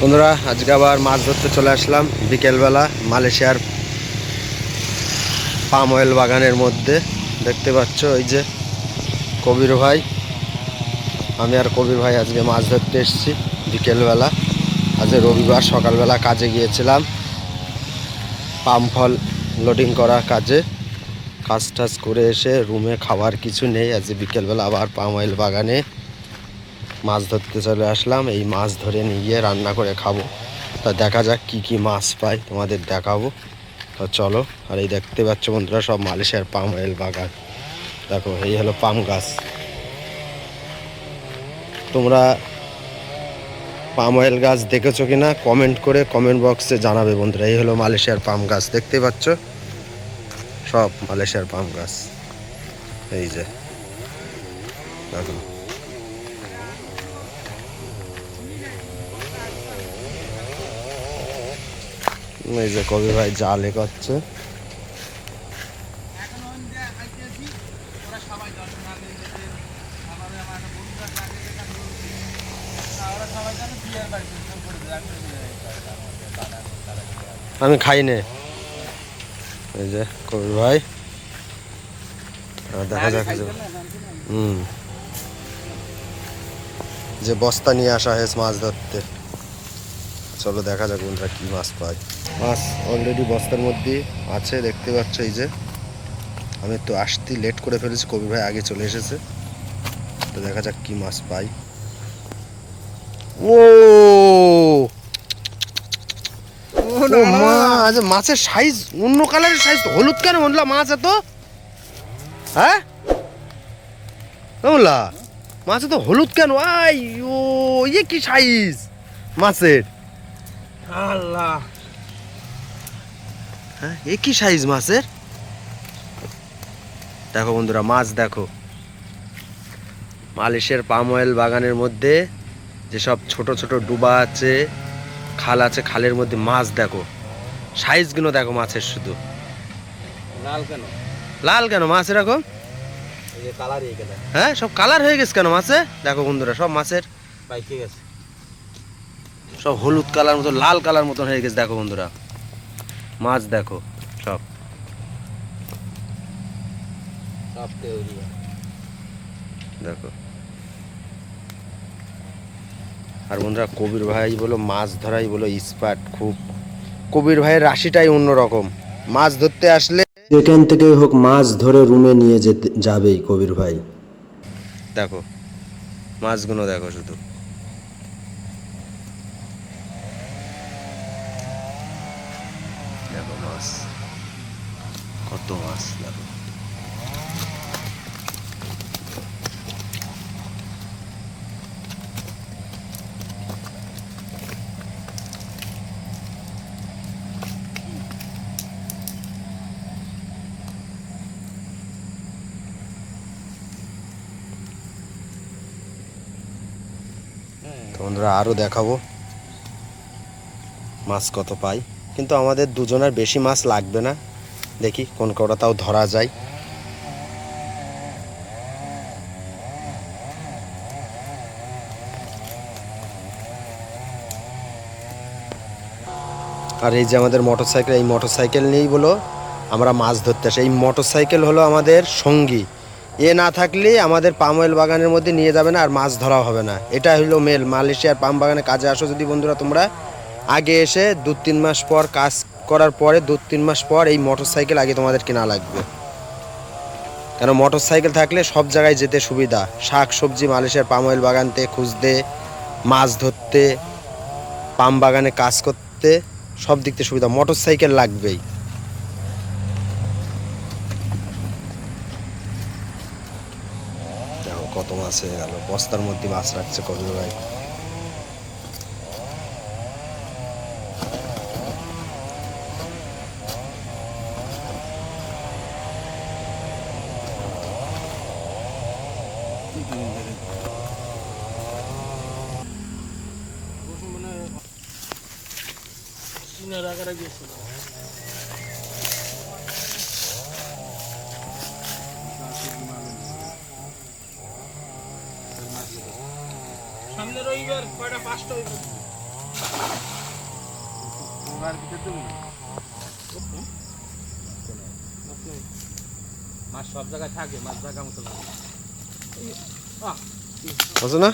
বন্ধুরা আজকে আবার মাছ ধরতে চলে আসলাম বিকেলবেলা মালয়েশিয়ার পাম অয়েল বাগানের মধ্যে। দেখতে পাচ্ছ ওই যে কবির ভাই, আমি আর কবির ভাই আজকে মাছ ধরতে এসেছি বিকেলবেলা। আজ রবিবার সকালবেলা কাজে গিয়েছিলাম পাম ফল লোডিং করা কাজে। কাজ টাজ করে এসে রুমে খাবার কিছু নেই, আজ বিকেলবেলা আবার পাম অয়েল বাগানে মাছ ধরতে চলে আসলাম। এই মাছ ধরে নিয়ে গিয়ে রান্না করে খাবো। তা দেখা যাক কি কি মাছ পাই, তোমাদের দেখাবো। তো চলো। আর এই দেখতে পাচ্ছ বন্ধুরা সব মালয়েশিয়ার পাম অয়েল বাগান। দেখো এই হলো পাম গাছ। তোমরা পাম অয়েল গাছ দেখেছো কিনা কমেন্ট করে কমেন্ট বক্সে জানাবে বন্ধুরা। এই হলো মালয়েশিয়ার পাম গাছ, দেখতে পাচ্ছ সব মালয়েশিয়ার পাম গাছ। এই যে দেখো, এই যে কবি ভাই জালে করছে। আমি খাই নে। এই যে কবির ভাই, দেখা যাক যে বস্তা নিয়ে আসা হয়েছে মাছ ধরতে। চলো দেখা যাক বন্ধুরা কি মাছ পাই। মাছ অলরেডি বস্তার মধ্যে আছে, দেখতে পাচ্ছ। এই যে আমি একটু আসতে লেট করে ফেলেছি, কবির ভাই আগে চলে এসেছে। তো দেখা যাক কি মাছ পাই। ও মা, আজ মাছের সাইজ অন্য কালারের সাইজ। হলুদ কেন বললা মাছ এত? হ্যাঁ বললা মাছ এত হলুদ কেন? আই ও ইয়ে কি সাইজ মাছের! আল্লাহ, হ্যাঁ এ কি সাইজ মাছের! দেখো বন্ধুরা মাছ দেখো। মালয়েশিয়ার পাম অয়েল বাগানের মধ্যে যেসব ছোট ছোট ডুবা আছে, খাল আছে, খালের মধ্যে মাছ দেখো, সাইজগুলো দেখো মাছের। শুধু লাল কেন? লাল কেন মাছ এরকম? হ্যাঁ সব কালার হয়ে গেছে কেন মাছে? দেখো বন্ধুরা সব মাছের সব হলুদ কালার মতো, লাল কালার মতন হয়ে গেছে। দেখো বন্ধুরা মাছ দেখো সব। দেখো আর বন্ধুরা কবির ভাই বলো মাছ ধরাই বলো এক্সপার্ট খুব। কবির ভাইয়ের রাশিটাই অন্যরকম। মাছ ধরতে আসলে যেখান থেকে হোক মাছ ধরে রুমে নিয়ে যেতে যাবেই কবির ভাই। দেখো মাছগুলো দেখো, শুধু দেখো মাছ, কত মাছ দেখো। বন্ধুরা আরও দেখাবো মাছ কত পাই, কিন্তু আমাদের দুজনের বেশি মাছ লাগবে না। দেখি কোন কটা তাও ধরা যায়। আর এই যে আমাদের মোটরসাইকেল, এই মোটরসাইকেল নিয়েই বলো আমরা মাছ ধরতে আসি। এই মোটরসাইকেল হলো আমাদের সঙ্গী। এ না থাকলে আমাদের পাম অয়েল বাগানের মধ্যে নিয়ে যাবে না আর মাছ ধরা হবে না। এটা হলো মেল। মালয়েশিয়ার পাম বাগানে কাজে আসো যদি বন্ধুরা তোমরা, আগে এসে 2-3 মাস পর কাজ করার পরে 2-3 মাস পর এই মোটরসাইকেল আগে তোমাদের কেনা লাগবে। কেন মোটরসাইকেল থাকলে সব জায়গায় যেতে সুবিধা, শাক সবজি মালয়েশিয়ার পাম অয়েল বাগানতে খুঁজতে, মাছ ধরতে, পাম বাগানে কাজ করতে, সব দিক থেকে সুবিধা। মোটরসাইকেল লাগবেই। দেখো কত মাছ হয়ে গেল, বস্তার মধ্যে মাছ রাখছে কবির ভাই। সামনে রবিবার কয়টা 5টা মাছ সব জায়গায় থাকে, মাছ জায়গা মতো লাগে আছে না?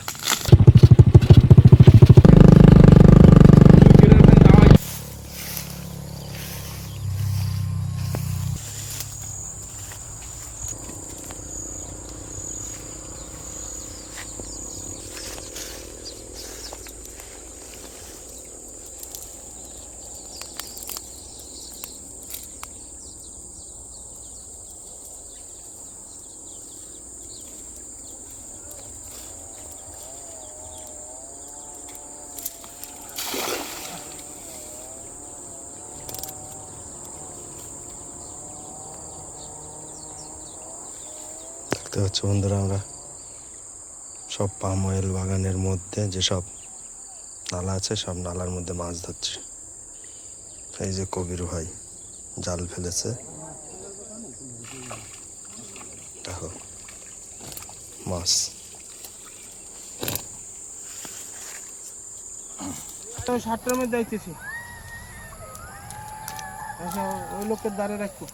দেখতে পাচ্ছ বন্ধুরা, আমরা সব পাম অয়েল বাগানের মধ্যে যেসব নালা আছে সব নালার মধ্যে মাছ ধরছি। এই যে কবির ভাই জাল ফেলেছে, দেখো মাছ। সাতটার মধ্যে যাইতেছি, ওই লোকের দ্বারে রাখবো।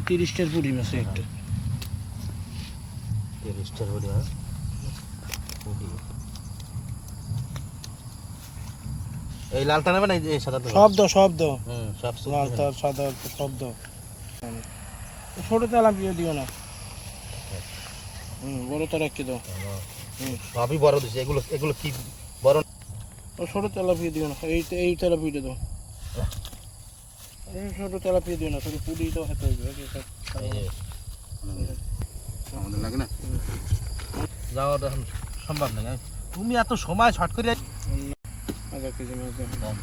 তিরিশটার পুরি মাছ একটা, 30টার পুরি। এই লালটা নেবে না এই সাদা? সব দাও সব লালটা সাদা সব দাও। ছোট তেলাপিয়া দিও না, বড় তেলাপি দাও। সবই বড় দিছে। এগুলো এগুলো কি বড়? ছোট তেলাপিয়া দিও না, এই তেলাপিটা দাও। এই ছোট তেলাপিয়া দিও না, ছোট পুরি দাও, খেতে হবে। আমাদের লাগে না যাওয়া সম্ভব না। তুমি এত সময় শর্ট করে আধা কেজি মাছ দাও।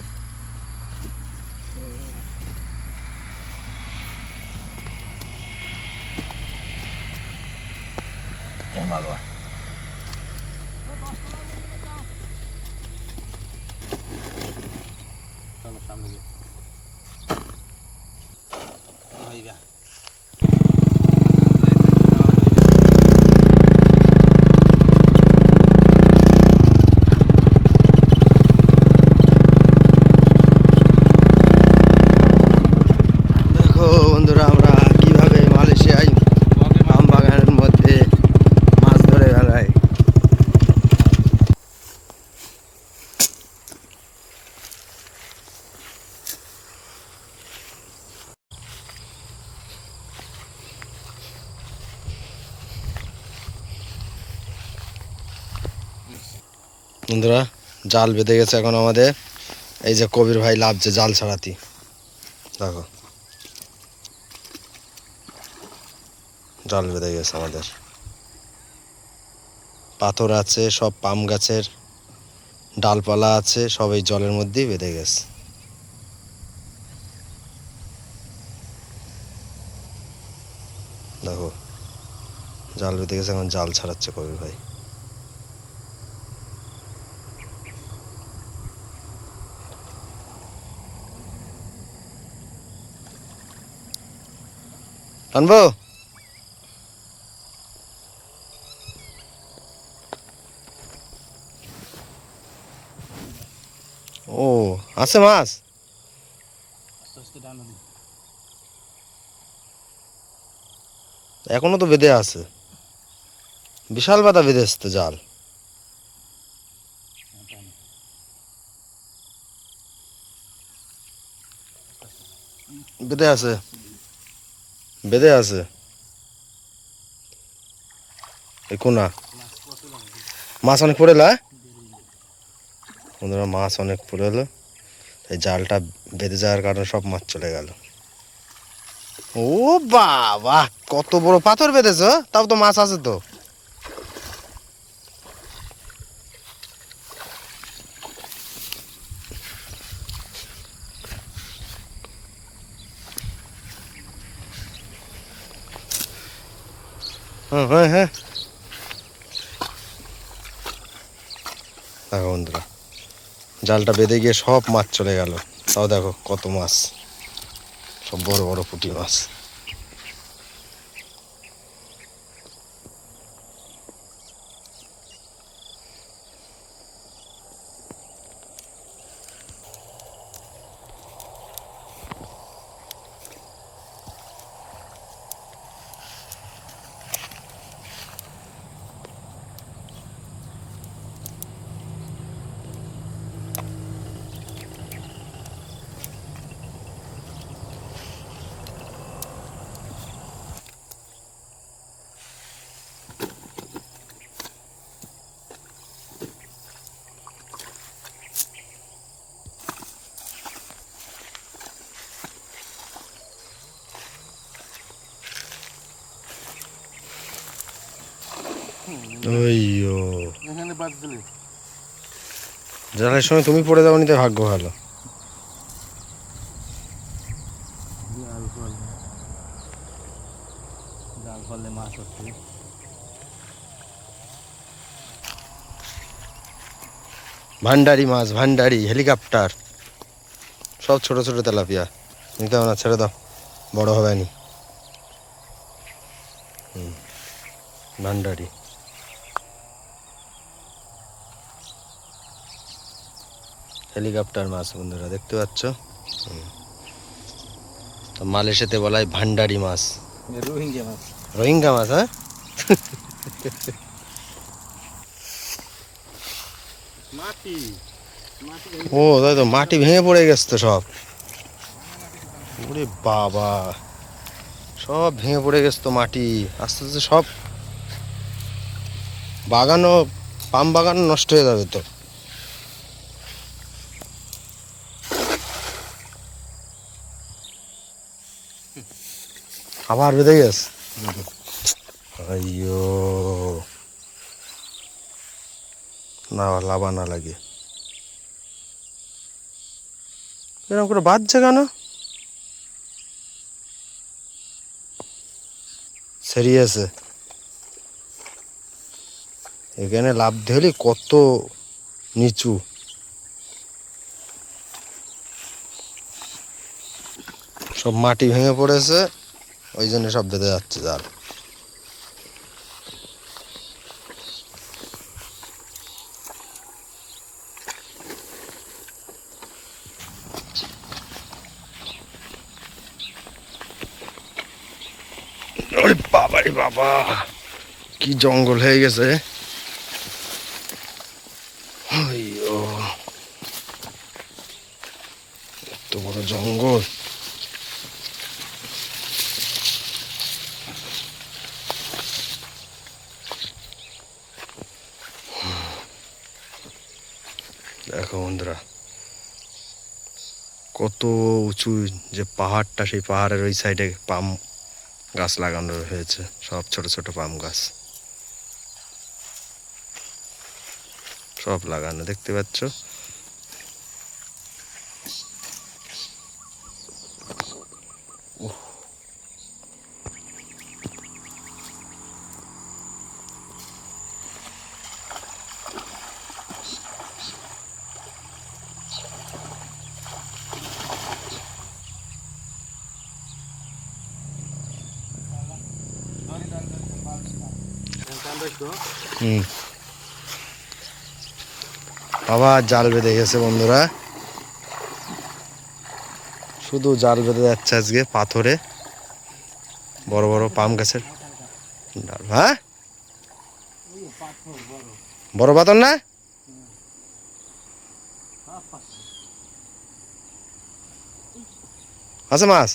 সামনে গিয়ে বন্ধুরা, আমরা কিভাবে মালয়েশিয়ায় আম বাগানের মধ্যে মাছ ধরে বেড়াই। বন্ধুরা, জাল বেঁধে গেছে এখন আমাদের। এই যে কবির ভাই লাভছে জাল ছাড়াতি, দেখো জাল বেঁধে গেছে আমাদের। পাথর আছে, সব পাম গাছের ডালপালা আছে, সব এই জলের মধ্যেই বেঁধে গেছে। দেখো জাল বেঁধে গেছে, এখন জাল ছাড়াচ্ছে কবির ভাই। আনবো ও আছে মাছ, এখনো তো বেঁধে আছে। বিশাল বাতা বেঁধে আসতো জাল। বেঁধে আছে, বেঁধে আছে এই কোনা। মাছ অনেক পড়ে এলো, বন্ধুরা মাছ অনেক পড়ে এলো। এই জালটা বেঁধে যাওয়ার কারণে সব মাছ চলে গেল। ও বাবা, কত বড় পাথর বেঁধেছ, তাও তো মাছ আছে তো। হ্যাঁ হ্যাঁ, দেখো বন্ধুরা, জালটা বেঁধে গিয়ে সব মাছ চলে গেল। তাও দেখো কত মাছ। সব বড় বড় পুঁটি মাছ। ওইয়ো এখানে বাদ দিলে জালের সময় তুমি পড়ে যাও নিতে ভাগ্য ভালো। জাল ফলে মাছ হচ্ছে। ভান্ডারি মাছ, ভান্ডারি, হেলিকপ্টার, সব ছোট ছোট তেলাপিয়া। নিতে হবে না, ছেড়ে দাও, বড় হবে নি। ভান্ডারি হেলিকপ্টার মাছ বন্ধুরা দেখতে পাচ্ছ। তো মালয়েশিয়াতে বলা হয় ভান্ডারি মাছ, রোহিঙ্গা মাছ। রোহিঙ্গা মাছ। হ্যাঁ মাটি মাটি ও তাই তো, মাটি ভেঙে পড়ে গেছে তো সব। ওরে বাবা, সব ভেঙে পড়ে গেছে তো মাটি, আস্তে আস্তে সব বাগানও, পাম বাগান নষ্ট হয়ে যাবে তো। আবার বেঁধে গেছে। আইয়ো, না লাভা না লাগে, এরকম করে বাজছে কেন? সেরিয়াসে এখানে লাভ দিলে কত নিচু। সব মাটি ভেঙে পড়েছে, ওই জন্য সব বেঁধে যাচ্ছে জাল। ওরে বাবা রে বাবা, কি জঙ্গল হয়ে গেছে। আইয়ো, এত বড় জঙ্গল। দেখো বন্ধুরা, কত উঁচু যে পাহাড়টা, সেই পাহাড়ের ওই সাইডে পাম গাছ লাগানো হয়েছে, সব ছোট ছোট পাম গাছ সব লাগানো দেখতে পাচ্ছ। হুম, আবার জাল বেঁধে গেছে বন্ধুরা, শুধু জাল বেঁধে যাচ্ছে আজকে পাথরে, বড় বড় পাম গাছের ডাল। হ্যাঁ, বড় পাথর না, আছে মাছ।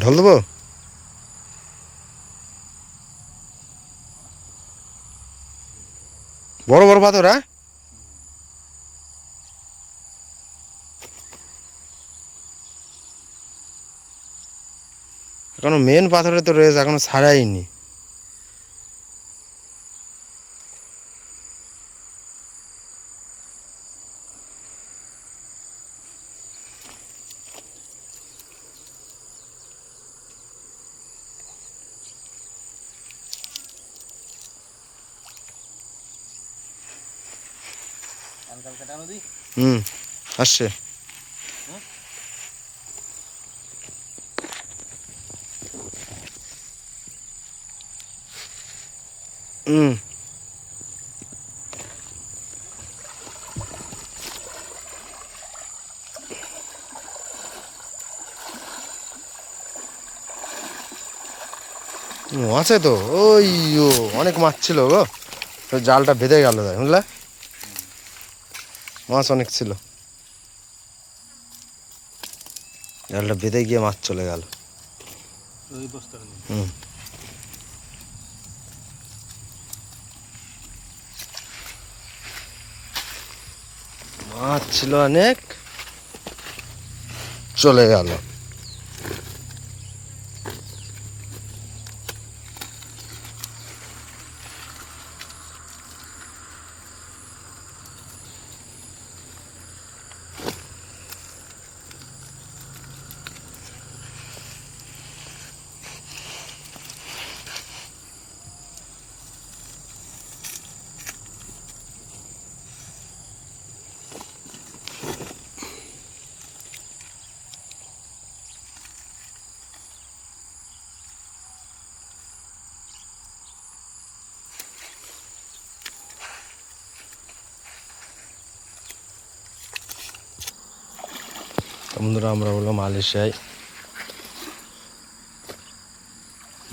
ঢল দেবো, বড় বড় পাথর। হ্যাঁ, এখনো মেন পাথরে তো রয়েছে, এখনো ছাড়াইনি। হুম, আসছে। হুম, আছে তো। ওই ও অনেক মাছ ছিল গো, তো জালটা বেঁধে গেল, তাই বুঝলে, মাছ অনেক ছিল, জালটা বেঁধে গিয়ে মাছ চলে গেল। হুম, মাছ ছিল অনেক, চলে গেল। বন্ধুরা, আমরা হলো মালয়েশিয়ায়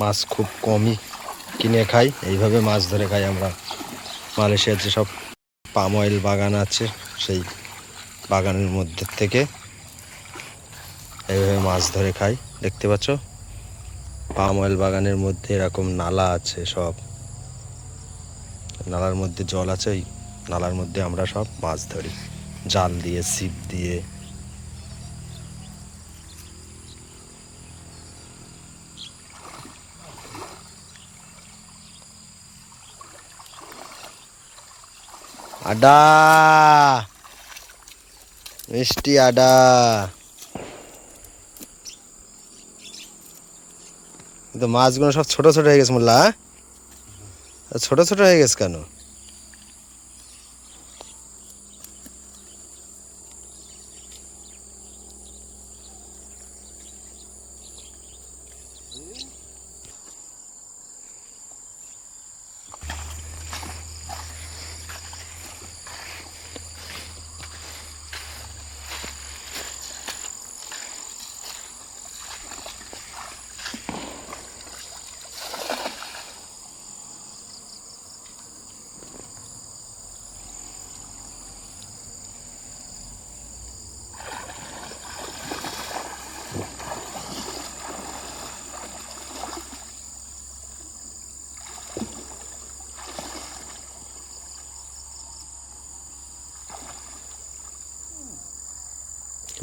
মাছ খুব কমই কিনে খাই, এইভাবে মাছ ধরে খাই আমরা। মালয়েশিয়ার যেসব পাম অয়েল বাগান আছে, সেই বাগানের মধ্যে থেকে এইভাবে মাছ ধরে খাই। দেখতে পাচ্ছ, পাম অয়েল বাগানের মধ্যে এরকম নালা আছে, সব নালার মধ্যে জল আছে, ওই নালার মধ্যে আমরা সব মাছ ধরি জাল দিয়ে, ছিপ দিয়ে। আডা, মিষ্টি আডা। কিন্তু মাছগুলো সব ছোট ছোট হয়ে গেছে মোল্লা, হ্যাঁ? ছোট ছোট হয়ে গেছে কেন?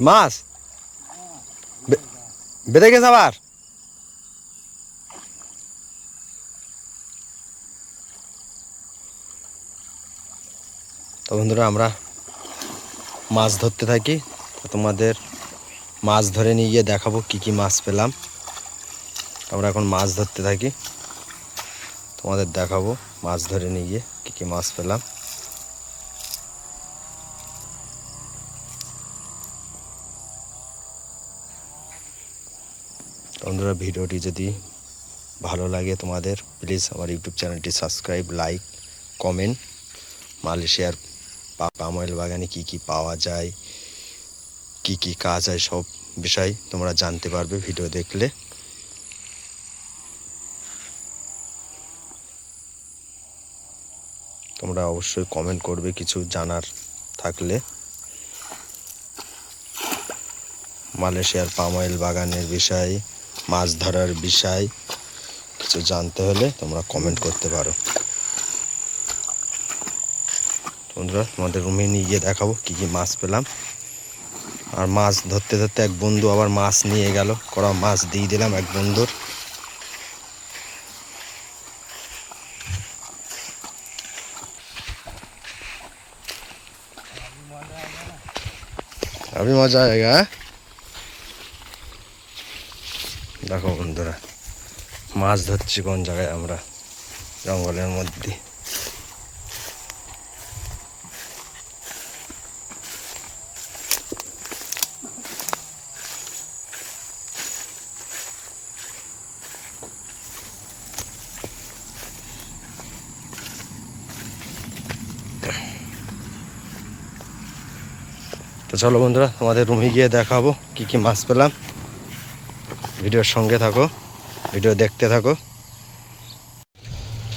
মাছ বেঁধে গেছে আবার। তো বন্ধুরা, আমরা মাছ ধরতে থাকি, তো তোমাদের মাছ ধরে নিয়ে গিয়ে দেখাবো কি কি মাছ পেলাম। আমরা এখন মাছ ধরতে থাকি, তোমাদের দেখাবো মাছ ধরে নিয়ে গিয়ে কি কি মাছ পেলাম। বন্ধুরা, ভিডিওটি যদি ভালো লাগে তোমাদের, প্লিজ আমার ইউটিউব চ্যানেলটি সাবস্ক্রাইব, লাইক, কমেন্ট। মালয়েশিয়ার পাম অয়েল বাগানে কি কি পাওয়া যায়, কি কি কাজ হয়, সব বিষয় তোমরা জানতে পারবে ভিডিও দেখলে। তোমরা অবশ্যই কমেন্ট করবে কিছু জানার থাকলে। মালয়েশিয়ার পাম অয়েল বাগানের বিষয়, মাছ ধরার বিষয় কিছু জানতে হলে তোমরা কমেন্ট করতে পারো। বন্ধুরা, তোমাদের রুমে নিয়ে গিয়ে দেখাবো কি কি মাছ পেলাম। আর মাছ ধরতে ধরতে এক বন্ধু আবার মাছ নিয়ে গেল, কড়া মাছ দিয়ে দিলাম এক বন্ধুর। अभी मजा आएगा। দেখো বন্ধুরা মাছ ধরছি কোন জায়গায় আমরা, জঙ্গলের মধ্যে। তো চলো বন্ধুরা তোমাদের রুমে গিয়ে দেখাবো কি কি মাছ পেলাম। ভিডিওর সঙ্গে থাকো, ভিডিও দেখতে থাকো।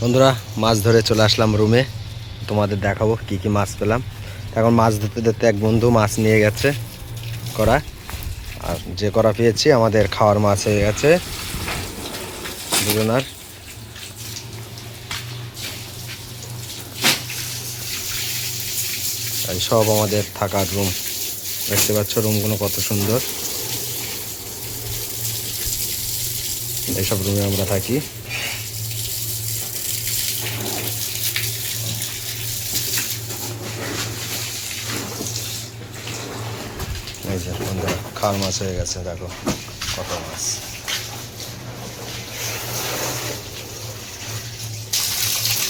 বন্ধুরা মাছ ধরে চলে আসলাম রুমে, তোমাদের দেখাবো কি কি মাছ পেলাম। এখন মাছ ধরতে ধরতে এক বন্ধু মাছ নিয়ে গেছে করা, আর যে করা পেয়েছি আমাদের খাওয়ার মাছ হয়ে গেছে দুজনার। এই সব আমাদের থাকার রুম, দেখতে পাচ্ছ রুমগুলো কত সুন্দর। এইসব রুমে আমরা থাকি। এই যে বন্ধুরা খাল মাছ হয়ে গেছে, দেখো কত মাছ।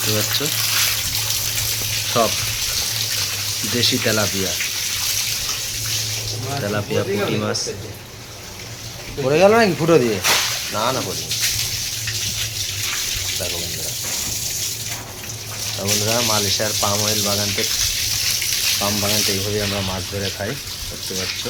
বুঝতে পারছো সব দেশি তেলাপিয়া, তেলাপিয়া পুঁটি মাছ। পড়ে গেল নাকি ফুটো দিয়ে? না না পড়ি। দেখো বন্ধুরা, বন্ধুরা মালয়েশিয়ার পাম অয়েল বাগান থেকে, পাম বাগান থেকে এইভাবে আমরা মাছ ধরে খাই, দেখতে পাচ্ছ।